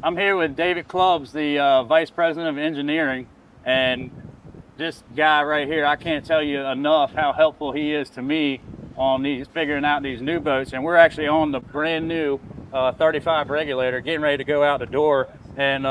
I'm here with David Clubs, the Vice President of Engineering, and this guy right here, I can't tell you enough how helpful he is to me on figuring out these new boats. And we're actually on the brand new 35 Regulator, getting ready to go out the door. And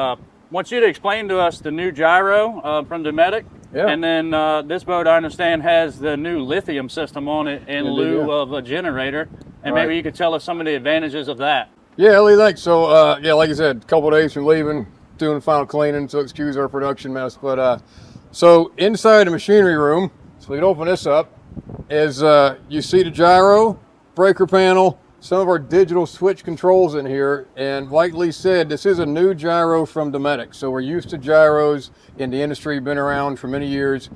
want you to explain to us the new gyro from Dometic. Yeah. And then this boat, I understand, has the new lithium system on it in lieu of a generator. And maybe you could tell us some of the advantages of that. Yeah, Ellie, thanks. So, yeah, like I said, a couple of days from leaving, doing the final cleaning, so excuse our production mess. But so inside the machinery room, so we can open this up, is you see the gyro, breaker panel, some of our digital switch controls in here. And like Lee said, this is a new gyro from Dometic. So we're used to gyros in the industry, been around for many years.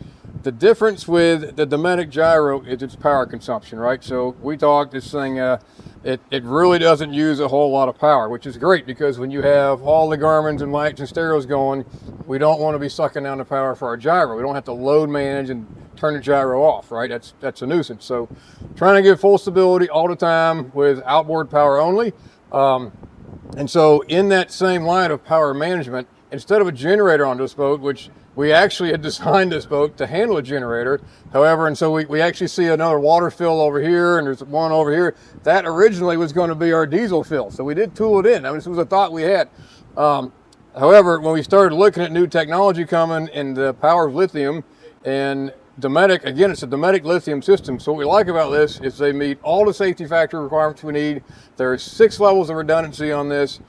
The difference with the Dometic gyro is its power consumption, right? So we talked this thing, it really doesn't use a whole lot of power, which is great because when you have all the Garmins and lights and stereos going, we don't want to be sucking down the power for our gyro. We don't have to load manage and turn the gyro off, right? That's a nuisance. So trying to give full stability all the time with outboard power only. And so in that same line of power management, instead of a generator on this boat, which we actually had designed this boat to handle a generator. However, and so we actually see another water fill over here, and there's one over here. That originally was going to be our diesel fill. So we did tool it in. I mean, this was a thought we had. However, when we started looking at new technology coming in the power of lithium and Dometic, again, it's a Dometic lithium system. So what we like about this is they meet all the safety factor requirements we need. There's 6 levels of redundancy on this.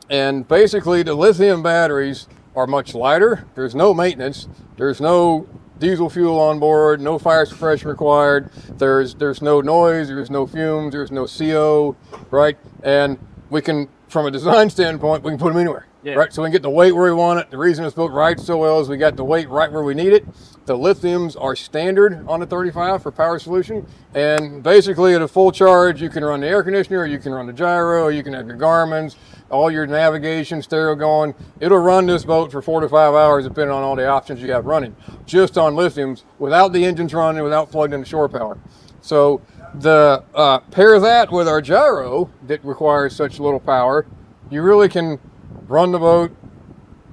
And basically the lithium batteries are much lighter. There's no maintenance. There's no diesel fuel on board, no fire suppression required. There's no noise, there's no fumes, there's no CO, right? And we can, from a design standpoint, we can put them anywhere, right? So we can get the weight where we want it. The reason it's built right so well is we got the weight right where we need it. The lithiums are standard on the 35 for power solution. And basically at a full charge, you can run the air conditioner, you can run the gyro, you can have your Garmins, all your navigation, stereo going. It'll run this boat for 4 to 5 hours, depending on all the options you have running, just on lithiums, without the engines running, without plugged into shore power. So the pair that with our gyro that requires such little power, you really can run the boat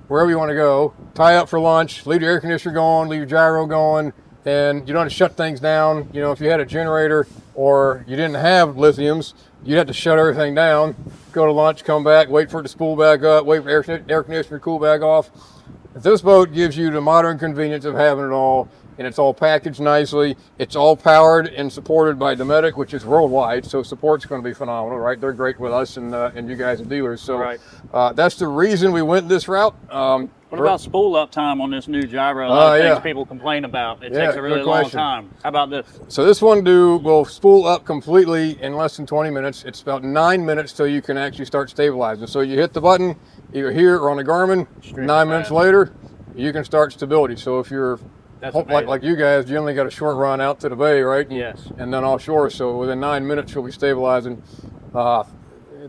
wherever you want to go, tie up for lunch, leave your air conditioner going, leave your gyro going, and you don't have to shut things down. You know, if you had a generator or you didn't have lithiums, you'd have to shut everything down, go to lunch, come back, wait for it to spool back up, wait for air conditioner to cool back off. This boat gives you the modern convenience of having it all, and it's all packaged nicely. It's all powered and supported by Dometic, which is worldwide, so support's going to be phenomenal, right? They're great with us and you guys, the dealers. So that's the reason we went this route. What about spool up time on this new gyro? A lot of things people complain about. It takes a really long time. How about this? So this one will spool up completely in less than 20 minutes. It's about 9 minutes till you can actually start stabilizing. So you hit the button either here or on the Garmin, 9 minutes later, you can start stability. So if you're like you guys, you only got a short run out to the bay, right? Yes. And then offshore, so within 9 minutes you'll be stabilizing.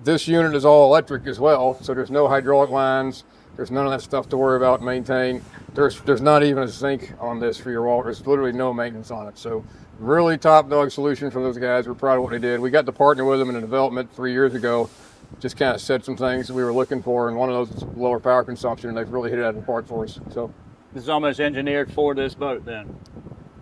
This unit is all electric as well, so there's no hydraulic lines. There's none of that stuff to worry about and maintain. There's not even a sink on this for your water. There's literally no maintenance on it. So really top dog solution from those guys. We're proud of what they did. We got to partner with them in the development 3 years ago. Just kind of said some things that we were looking for, and one of those is lower power consumption, and they've really hit it out of the park for us. So this is almost engineered for this boat then.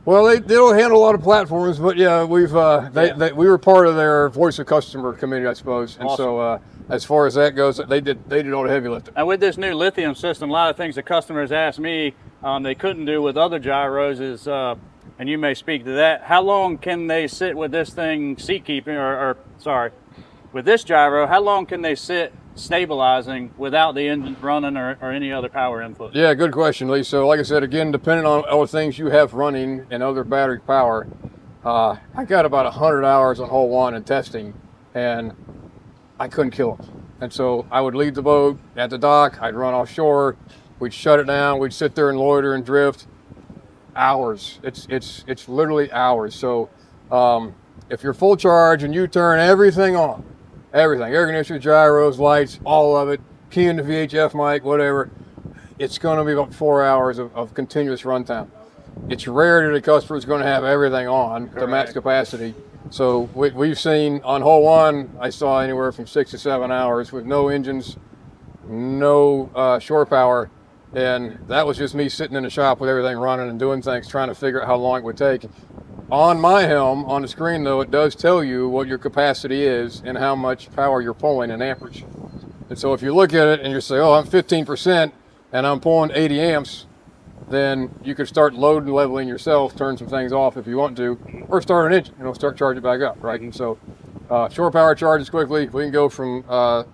Well, they don't handle a lot of platforms, but yeah, we were part of their voice of customer committee, I suppose. And so as far as that goes, they did all the heavy lifting. And with this new lithium system, a lot of things the customers asked me they couldn't do with other gyros is, and you may speak to that, how long can they sit with this thing seat keeping, with this gyro, how long can they sit stabilizing without the engine running or any other power input? Yeah, good question, Lee. So like I said, again, depending on other things you have running and other battery power, I got about 100 hours on hole 1 in testing, and I couldn't kill them. And so I would leave the boat at the dock, I'd run offshore, we'd shut it down, we'd sit there and loiter and drift. Hours. It's literally hours. So if you're full charge and you turn everything on, everything, air conditioners, gyros, lights, all of it, key in the VHF mic, whatever, it's going to be about 4 hours of continuous runtime. It's rare that a customer is going to have everything on to max capacity. So we've seen on hole 1, I saw anywhere from 6 to 7 hours with no engines no shore power. And that was just me sitting in the shop with everything running and doing things, trying to figure out how long it would take. On my helm, on the screen though, it does tell you what your capacity is and how much power you're pulling in amperage. And so if you look at it and you say, oh, I'm 15% and I'm pulling 80 amps, then you could start loading, leveling yourself, turn some things off if you want to, or start an engine, start charging it back up, right? And so shore power charges quickly. We can go from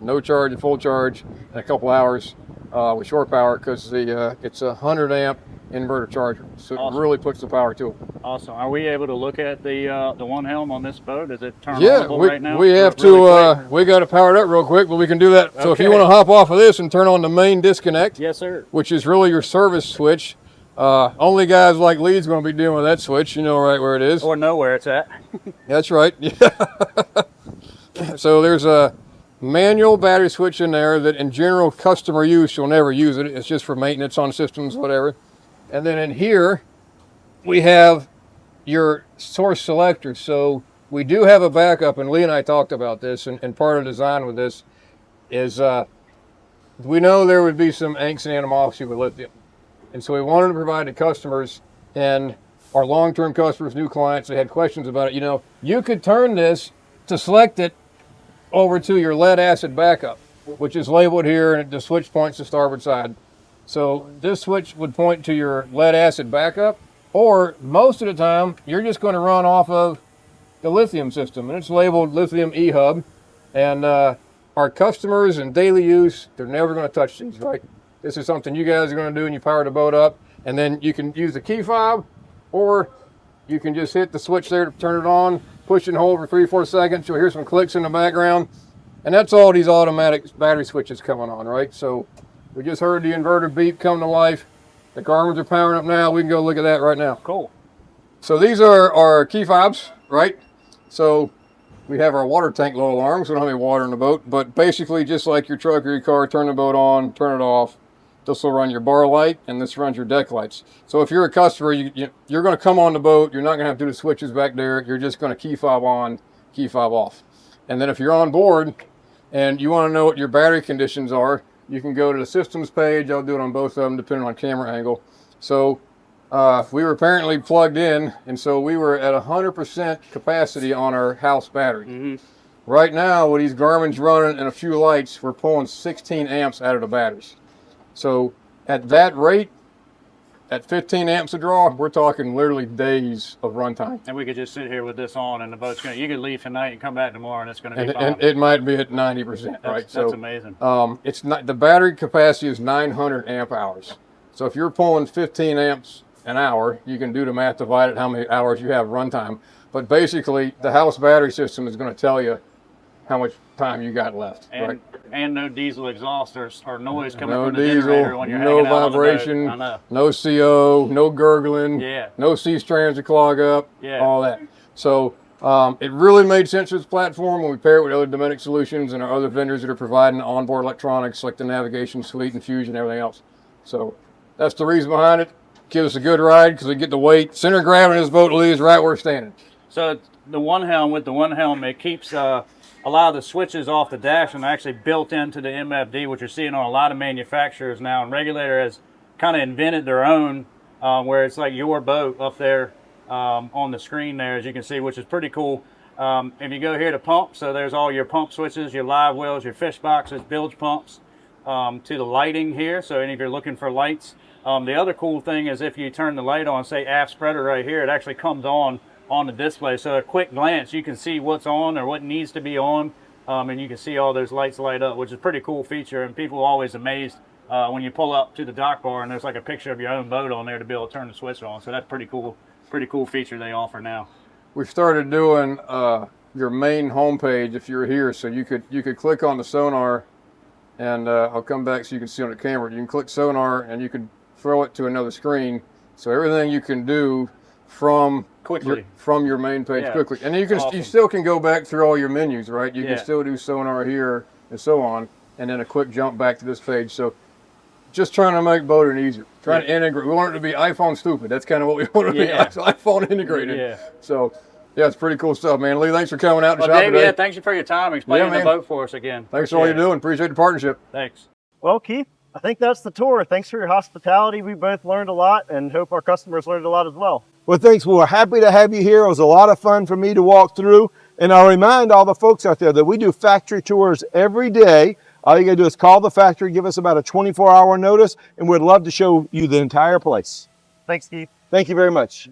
no charge to full charge in a couple hours with shore power, because it's a 100 amp inverter charger, so awesome. It really puts the power to it. Awesome. Are we able to look at the one helm on this boat? Is it turned on right now? We have to. We got to power it up real quick, but we can do that. Okay. So if you want to hop off of this and turn on the main disconnect, yes, sir. Which is really your service switch. Only guys like Lee's going to be dealing with that switch. You know right where it is, or know where it's at. That's right. Yeah. So there's a manual battery switch in there that in general customer use you'll never use it. It's just for maintenance on systems, whatever. And then in here we have your source selector. So we do have a backup, and Lee and I talked about this, and part of the design with this is we know there would be some angst and animosity with lithium. And so we wanted to provide to customers and our long-term customers, new clients, that had questions about it. You could turn this to select it over to your lead acid backup, which is labeled here, and the switch points to starboard side. So this switch would point to your lead acid backup, or most of the time you're just going to run off of the lithium system, and it's labeled lithium e-hub. And our customers in daily use, they're never going to touch these, right? This is something you guys are going to do when you power the boat up, and then you can use the key fob, or you can just hit the switch there to turn it on, push and hold for 3-4 seconds. You'll hear some clicks in the background, and that's all these automatic battery switches coming on, right? So we just heard the inverter beep come to life. The Garmins are powering up now. We can go look at that right now. Cool. So these are our key fobs, right? So we have our water tank low alarms. We don't have any water in the boat, but basically just like your truck or your car, turn the boat on, turn it off. This will run your bar light, and this runs your deck lights. So if you're a customer, you're going to come on the boat. You're not going to have to do the switches back there. You're just going to key fob on, key fob off. And then if you're on board and you want to know what your battery conditions are, you can go to the systems page. I'll do it on both of them depending on camera angle. So we were apparently plugged in, and so we were at 100% capacity on our house battery. Mm-hmm. Right now, with these Garmin's running and a few lights, we're pulling 16 amps out of the batteries. So at that rate, at 15 amps a draw, we're talking literally days of runtime. And we could just sit here with this on, and the boat's you could leave tonight and come back tomorrow, and it's going to be fine. And it might be at 90%, right? That's amazing. It's not, the battery capacity is 900 amp hours. So if you're pulling 15 amps an hour, you can do the math, divide it how many hours you have runtime. But basically, the house battery system is going to tell you how much time you got left, right? And no diesel exhaust or noise coming no from the diesel, generator when you're no hanging out vibration, on the boat. no CO, no gurgling, no C strands to clog up, all that. So it really made sense for this platform when we pair it with other Dometic solutions and our other vendors that are providing onboard electronics like the navigation suite and Fusion and everything else. So that's the reason behind it. Give us a good ride because we get the weight. Center of gravity of this boat, Lee, is right where we're standing. So the one helm, it keeps a lot of the switches off the dash and actually built into the MFD, which you're seeing on a lot of manufacturers now. And Regulator has kind of invented their own, where it's like your boat up there on the screen there, as you can see, which is pretty cool. If you go here to pump, so there's all your pump switches, your live wells, your fish boxes, bilge pumps, to the lighting here. So if you're looking for lights, the other cool thing is if you turn the light on, say aft spreader right here, it actually comes on the display. So at a quick glance, you can see what's on or what needs to be on, and you can see all those lights light up, which is a pretty cool feature. And people are always amazed when you pull up to the dock bar and there's like a picture of your own boat on there to be able to turn the switch on. So that's pretty cool feature they offer now. We started doing your main homepage if you're here, so you could click on the sonar, and I'll come back so you can see on the camera. You can click sonar and you can throw it to another screen. So everything you can do from your main page quickly, and you can you still can go back through all your menus, right? You can still do sonar here and so on, and then a quick jump back to this page. So just trying to make boating easier, trying to integrate. We want it to be iPhone stupid. That's kind of what we want to be, iPhone integrated. So yeah, it's pretty cool stuff, man. Lee, thanks for coming out to shop Dave, today. Thanks for your time explaining the boat for us again. Thanks for all you're doing. Appreciate the partnership. Thanks. Well, Keith, I think that's the tour. Thanks for your hospitality. We both learned a lot and hope our customers learned a lot as well. Well, thanks. We're happy to have you here. It was a lot of fun for me to walk through. And I'll remind all the folks out there that we do factory tours every day. All you gotta do is call the factory, give us about a 24-hour notice, and we'd love to show you the entire place. Thanks, Keith. Thank you very much.